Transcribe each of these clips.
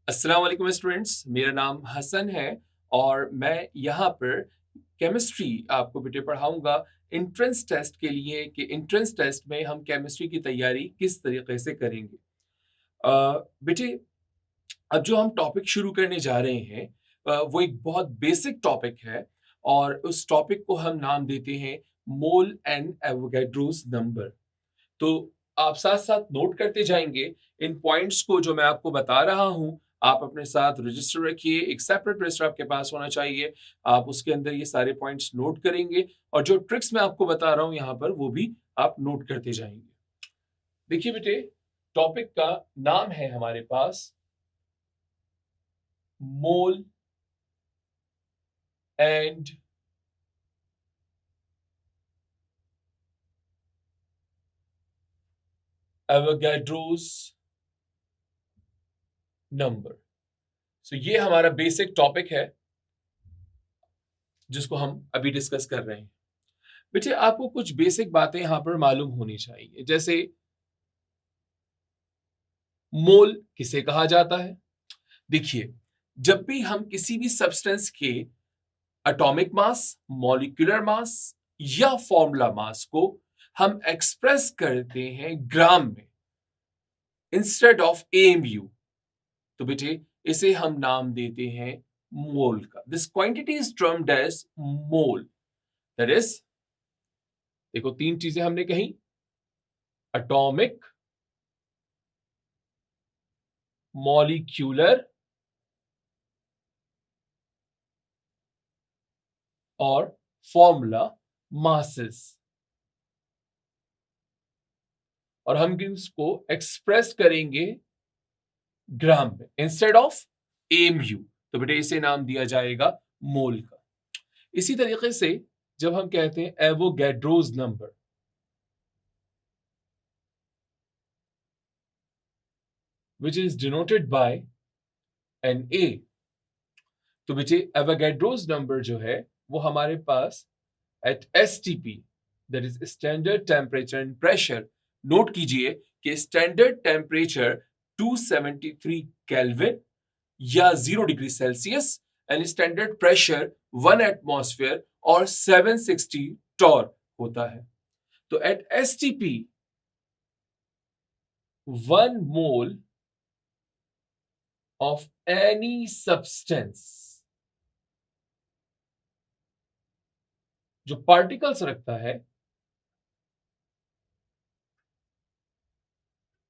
अस्सलाम वालेकुम स्टूडेंट्स, मेरा नाम हसन है और मैं यहाँ पर केमिस्ट्री आपको बेटे पढ़ाऊँगा एंट्रेंस टेस्ट के लिए कि एंट्रेंस टेस्ट में हम केमिस्ट्री की तैयारी किस तरीके से करेंगे। बेटे अब जो हम टॉपिक शुरू करने जा रहे हैं वो एक बहुत बेसिक टॉपिक है और उस टॉपिक को हम नाम देते हैं मोल एंड एवोगैड्रोस नंबर। तो आप साथ-साथ नोट करते जाएँगे इन पॉइंट्स को जो मैं आपको बता रहा हूँ, आप अपने साथ रजिस्टर रखिए, एक सेपरेट रजिस्टर आपके पास होना चाहिए। आप उसके अंदर ये सारे पॉइंट्स नोट करेंगे और जो ट्रिक्स मैं आपको बता रहा हूँ यहाँ पर, वो भी आप नोट करते जाएँगे। देखिए बेटे, टॉपिक का नाम है हमारे पास मोल एंड एवोगैड्रोस नंबर। सो ये हमारा बेसिक टॉपिक है, जिसको हम अभी डिस्कस कर रहे हैं। बेटे आपको कुछ बेसिक बातें यहाँ पर मालूम होनी चाहिए, जैसे मोल किसे कहा जाता है? देखिए, जब भी हम किसी भी सब्सटेंस के एटॉमिक मास, मॉलिक्यूलर मास या फॉर्मूला मास को हम एक्सप्रेस करते हैं ग्राम में इंस्टेड ऑफ एमयू, तो बेटे इसे हम नाम देते हैं मोल का। This quantity is termed as mole. That is, देखो तीन चीजें हमने कही, एटॉमिक, मॉलिक्यूलर और फॉर्मूला मासेस, और हम इसको एक्सप्रेस करेंगे ग्राम में इंस्टेड ऑफ एमयू, तो बेटे इसे नाम दिया जाएगा मोल का। इसी तरीके से जब हम कहते हैं Avogadro's number, which is denoted by N A, तो बेटे एवोगैड्रोस नंबर जो है वो हमारे पास at STP, that is standard temperature and pressure, note कीजिए कि स्टैंडर्ड टेम्परेचर 273 केल्विन या 0 degree Celsius and standard pressure 1 atmosphere और 760 टॉर होता है। तो at STP 1 mole of any substance, जो पार्टिकल्स रखता है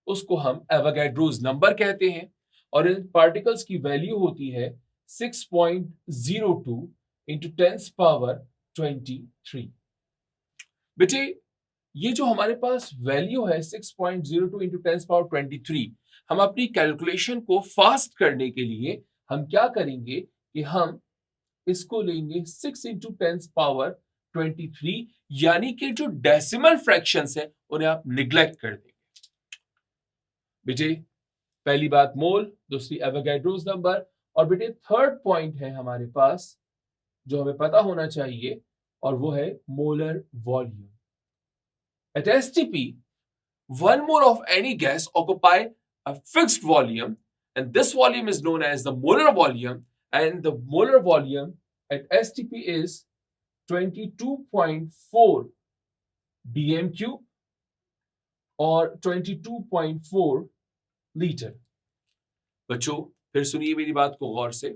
उसको हम एवोगैड्रोस नंबर कहते हैं और इन पार्टिकल्स की वैल्यू होती है 6.02 इंटू 10 पावर 23। बेटे ये जो हमारे पास वैल्यू है 6.02 इंटू 10 पावर 23, हम अपनी कैलकुलेशन को फास्ट करने के लिए हम क्या करेंगे कि हम इसको लेंगे 6 इंटू 10 पावर 23, यानी कि जो डेसिमल फ्रैक्शंस है उन्हें आप निग्लेक्ट कर देंगे। बेटे पहली बात मोल, दूसरी एवोगैड्रोस नंबर, और बेटे थर्ड पॉइंट है हमारे पास जो हमें पता होना चाहिए और वो है molar volume. At STP, one mole of any gas occupy a fixed volume, and this volume is known as the molar volume, and the molar volume at STP is 22.4 dm³ और 22.4 लीटर। बच्चों फिर सुनिए मेरी बात को गौर से।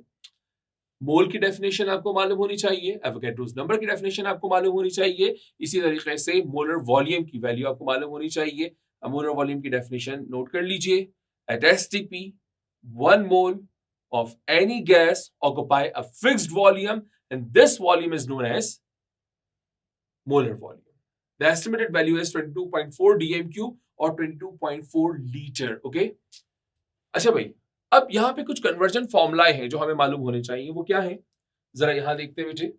मोल की definition आपको मालूम होनी चाहिए, एवोगैड्रोस नंबर की डेफिनेशन आपको मालूम होनी चाहिए, इसी तरीके से मोलर वॉल्यूम की वैल्यू आपको मालूम होनी चाहिए। मोलर वॉल्यूम की डेफिनेशन नोट कर लीजिए। At STP 1 mole of any gas occupy a fixed volume, and this volume is known as molar volume. The estimated value is 22.4 dm³ और 22.4 लीटर। ओके, अच्छा भाई, अब यहाँ पे कुछ कन्वर्जन फॉर्मुलाए हैं जो हमें मालूम होने चाहिए, वो क्या है जरा यहां देखते हैं बेटे।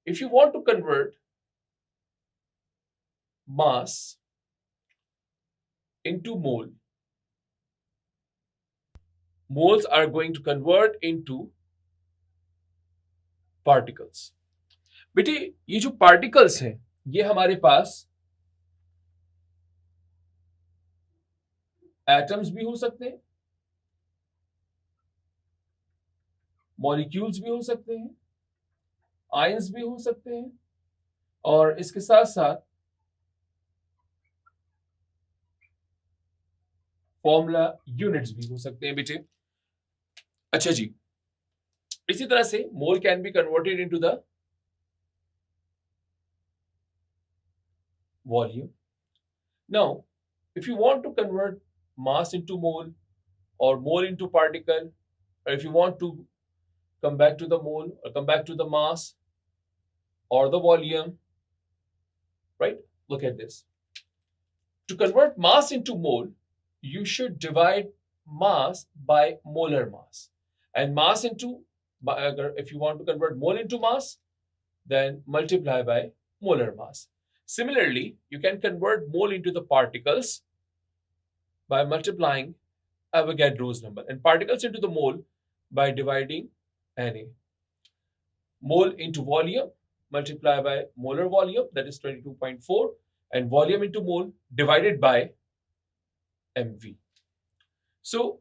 If you want to convert mass into mole, moles are going to convert into particles। बेटे ये जो पार्टिकल्स हैं ये हमारे पास एटम्स भी हो सकते हैं मॉलिक्यूल्स भी हो सकते हैं, आयंस भी हो सकते हैं, और इसके साथ साथ फॉर्मूला यूनिट्स भी हो सकते हैं बेटे। अच्छा जी, इसी तरह से mole can be converted into the volume. Now, if you want to convert mass into mole or mole into particle, or if you want to come back to the mole or come back to the mass or the volume, right? Look at this. To convert mass into mole, you should divide mass by molar mass. And mass into, if you want to convert mole into mass, then multiply by molar mass. Similarly, you can convert mole into the particles by multiplying Avogadro's number, and particles into the mole by dividing Na. Mole into volume, multiply by molar volume, that is 22.4, and volume into mole divided by mv. So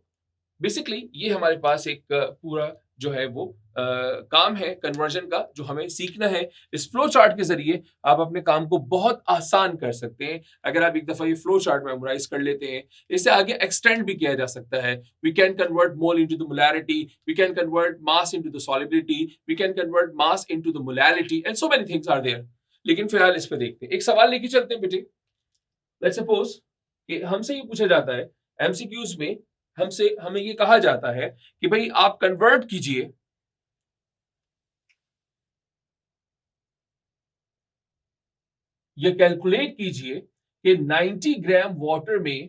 basically ये हमारे पास एक पूरा जो है वो काम है conversion का, जो हमें सीखना है। इस फ्लो चार्ट के जरिए आप अपने काम को बहुत आसान कर सकते हैं। अगर आप एक दफा ये फ्लो चार्ट मेमोराइज कर लेते हैं, इसे आगे एक्सटेंड भी किया जा सकता है। We can convert mole into the molarity, we can convert mass into the solubility, we can convert mass into the molality, and so many things are there. लेकिन फिलहाल इस पे देखते हैं। एक सवाल लेके चलते हैं बेटे। लेट्स सपोज कि हमसे ये पूछा जाता है एमसीक्यूज में, हमें ये कहा जाता है कि भाई आप कन्वर्ट कीजिए या कैलकुलेट कीजिए कि 90 ग्राम वाटर में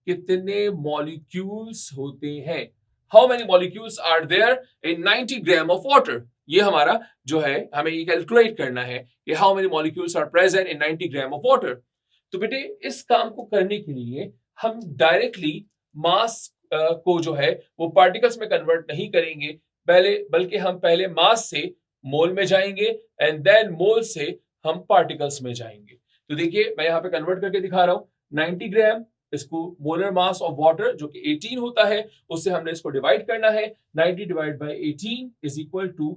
कितने मॉलिक्यूल्स होते हैं। How many molecules are there in 90 gram of water. ये हमारा जो है, हमें ये कैलकुलेट करना है कि how many molecules are present in 90 gram of water. तो बेटे इस काम को करने के लिए हम डायरेक्टली मास को जो है वो पार्टिकल्स में कन्वर्ट नहीं करेंगे पहले, बल्कि हम पहले मास से मोल में जाएंगे एंड देन मोल से हम पार्टिकल्स में जाएंगे। तो देखिए मैं यहाँ पे कन्वर्ट करके दिखा रहा हूँ। 90 ग्राम, इसको मोलर मास ऑफ वाटर जो कि 18 होता है, उससे हमने इसको डिवाइड करना है। 90 divide by 18 is equal to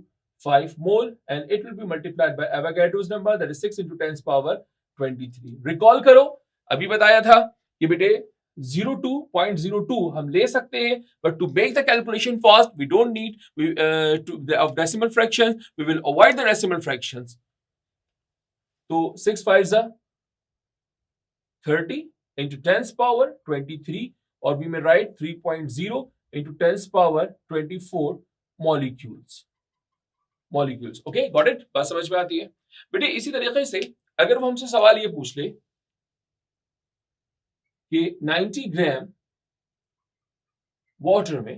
5 mole and it will be multiplied by Avogadro's number, that is 6 into 10 power 23। Recall करो, अभी बताया था कि बेटे 02.02 हम ले सकते हैं, but to make the calculation fast we don't need of decimal fractions, we will avoid the decimal fractions. तो 6 5s are 30 into 10's power 23, or we may write 3.0 into 10's power 24 molecules. Okay, got it? बात समझ में आती है बेटे। इसी तरीके से अगर वो हमसे सवाल ये पूछ ले कि 90 ग्राम वाटर में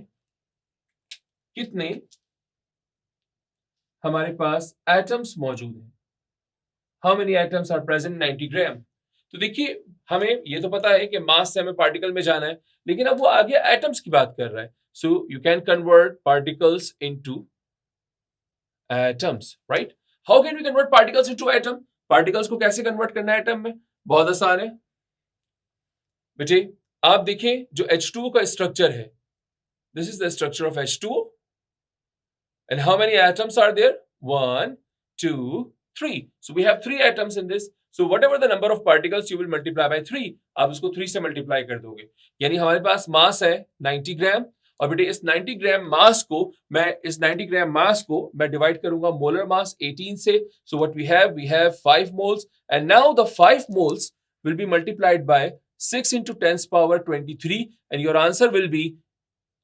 कितने हमारे पास एटम्स मौजूद हैं, how many atoms are present 90 gram. तो देखिए हमें ये तो पता है कि मास से हमें पार्टिकल में जाना है, लेकिन अब वो आगे एटम्स की बात कर रहा है। So you can convert particles into atoms, right? How can we convert particles into atom? Particles को कैसे कन्वर्ट करना है एटम में? बहुत आसान है बेटे। आप देखें जो H2O का स्ट्रक्चर है, this is the structure of H2O and how many atoms are there? 1 2 3, so we have 3 atoms in this, so whatever the number of particles you will multiply by 3, आप इसको 3 से मल्टीप्लाई कर दोगे। यानी हमारे पास मास है 90 ग्राम, और बेटे इस 90 ग्राम मास को मैं डिवाइड करूंगा मोलर मास 18 से। so what we have 5 moles, and now the 5 moles will be multiplied by 6 into 10's power 23, and your answer will be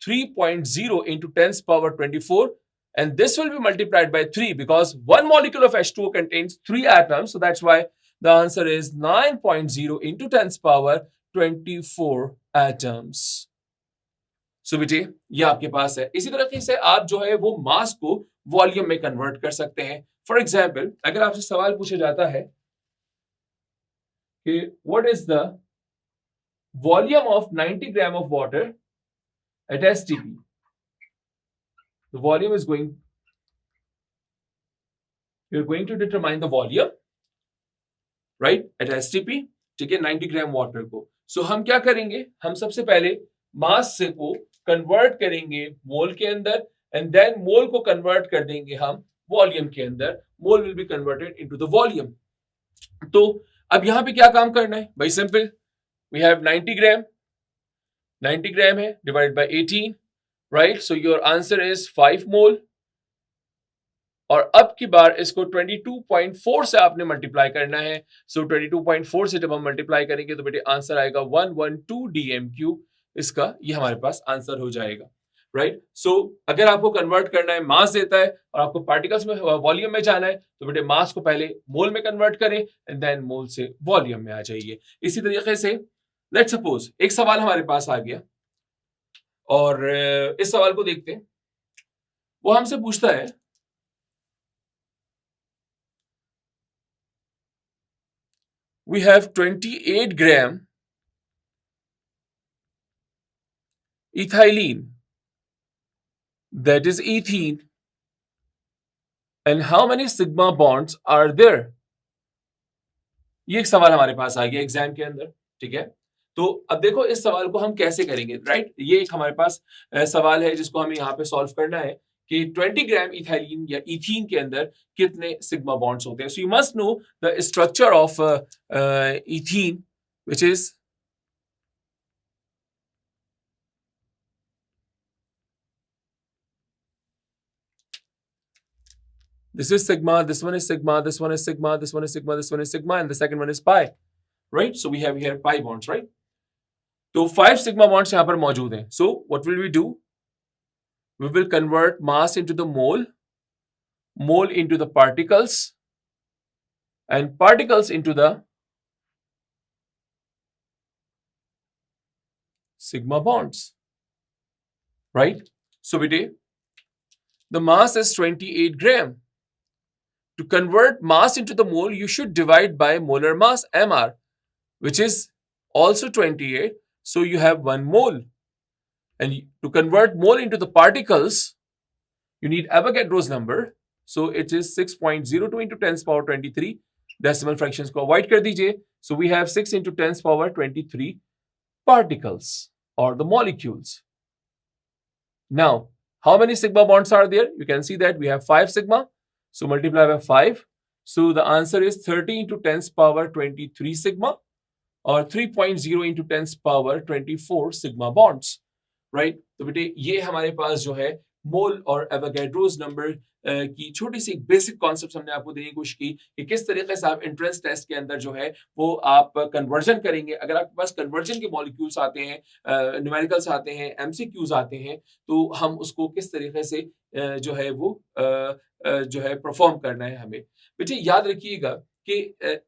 3.0 into 10's power 24, and this will be multiplied by 3 because one molecule of H2O contains 3 atoms, so that's why the answer is 9.0 into 10's power 24 atoms. So बेटे ये आपके पास है। इसी तरीके से आप जो है वो मास को वॉल्यूम में कन्वर्ट कर सकते हैं। फॉर एग्जाम्पल अगर आपसे सवाल पूछा जाता है कि what is the volume of 90 gram of water at STP. The volume is you're going to determine the volume, right, at STP, ठीक है, 90 ग्राम वाटर को। सो हम क्या करेंगे, हम सबसे पहले मास से को कन्वर्ट करेंगे मोल के अंदर एंड देन मोल को कन्वर्ट कर देंगे हम वॉल्यूम के अंदर. Mole will be converted into the volume. तो अब यहां पे क्या काम करना है भाई? Simple. We have 90 gram. 90 gram है divide by 18, right? So your answer is 5 mole. और अब की बार इसको 22.4 से आपने मल्टीप्लाई करना है. सो 22.4 से जब हम मल्टीप्लाई करेंगे तो बेटे आंसर आएगा 112 dm3. इसका ये हमारे पास आंसर हो जाएगा, राइट? सो अगर आपको कन्वर्ट करना है, मास देता है और आपको पार्टिकल्स में वॉल्यूम में जाना है, तो बेटे मास को पहले मोल में कन्वर्ट करें एंड देन मोल से वॉल्यूम में आ जाइए. इसी तरीके से लेट्स सपोज एक सवाल हमारे पास आ गया और इस सवाल को देखते हैं. वो हमसे पूछता है we have 28 gram ethylene, that is ethene, and how many sigma bonds are there? ये एक सवाल हमारे पास आ गया एग्जाम के अंदर, ठीक है? तो अब देखो इस सवाल को हम कैसे करेंगे, राइट? ये एक हमारे पास सवाल है जिसको हमें यहाँ पे सॉल्व करना है कि 20 ग्राम इथाइलिन या इथीन के अंदर कितने सिग्मा बॉन्ड्स होते हैं. So you must know the structure of ethene, which is this is sigma, this one is sigma, this one is sigma, this one is sigma, this one is sigma, and the second one is pi, right? So we have here pi bonds, right? तो 5 sigma bonds यहाँ पर मौजूद हैं. So what will we do? We will convert mass into the mole, mole into the particles, and particles into the sigma bonds, right? So we did. The mass is 28 gram. To convert mass into the mole, you should divide by molar mass mr, which is also 28. So you have 1 mole. And to convert mole into the particles, you need Avogadro's number. So it is 6.02 into 10 power 23. Decimal fractions को avoid कर दीजिए. So we have 6 into 10 power 23 particles or the molecules. Now, how many sigma bonds are there? You can see that we have 5 sigma. So multiply by 5. So the answer is 30 into 10 power 23 sigma or 3.0 into 10 power 24 sigma bonds, right? तो बेटे ये हमारे पास जो है मोल और Avogadro's number की छोटी सी basic concept हमने आपको देने की कोशिश की कि किस तरीके से आप एंट्रेंस टेस्ट के अंदर जो है वो आप कन्वर्जन करेंगे. अगर आपके पास कन्वर्जन के मॉलिक्यूल्स आते हैं, न्यूमेरिकल्स आते हैं, एमसीक्यूज आते हैं, तो हम उसको किस तरीके से जो है वो जो है परफॉर्म करना है हमें. बेटे याद रखिएगा कि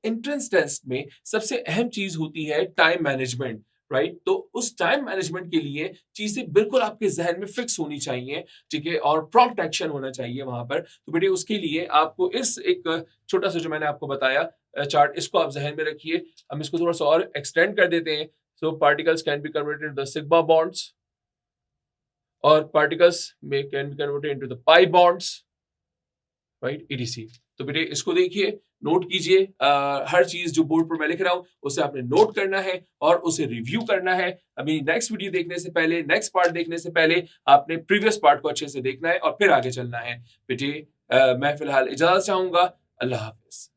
एंट्रेंस टेस्ट में सबसे अहम चीज होती है टाइम मैनेजमेंट, राइट? तो उस टाइम मैनेजमेंट के लिए चीजें बिल्कुल आपके जहन में फिक्स होनी चाहिए, ठीक है? और प्रॉम्प्ट एक्शन होना चाहिए वहां पर. तो बेटे उसके लिए आपको इस एक छोटा सा जो मैंने आपको बताया चार्ट, इसको आप जहन में रखिए. हम इसको थोड़ा सा और एक्सटेंड कर देते हैं. So particles can be converted into the sigma bonds और पार्टिकल्स में can be converted into the pi bonds, right? ETC. तो बेटे इसको देखिए, नोट कीजिए. हर चीज जो बोर्ड पर मैं लिख रहा हूं उसे आपने नोट करना है और उसे रिव्यू करना है. अभी नेक्स्ट वीडियो देखने से पहले, नेक्स्ट पार्ट देखने से पहले आपने प्रीवियस पार्ट को अच्छे से देखना है और फिर आगे चलना है. बेटे मैं फिलहाल इजाजत चाहूंगा. अल्लाह हाफिज.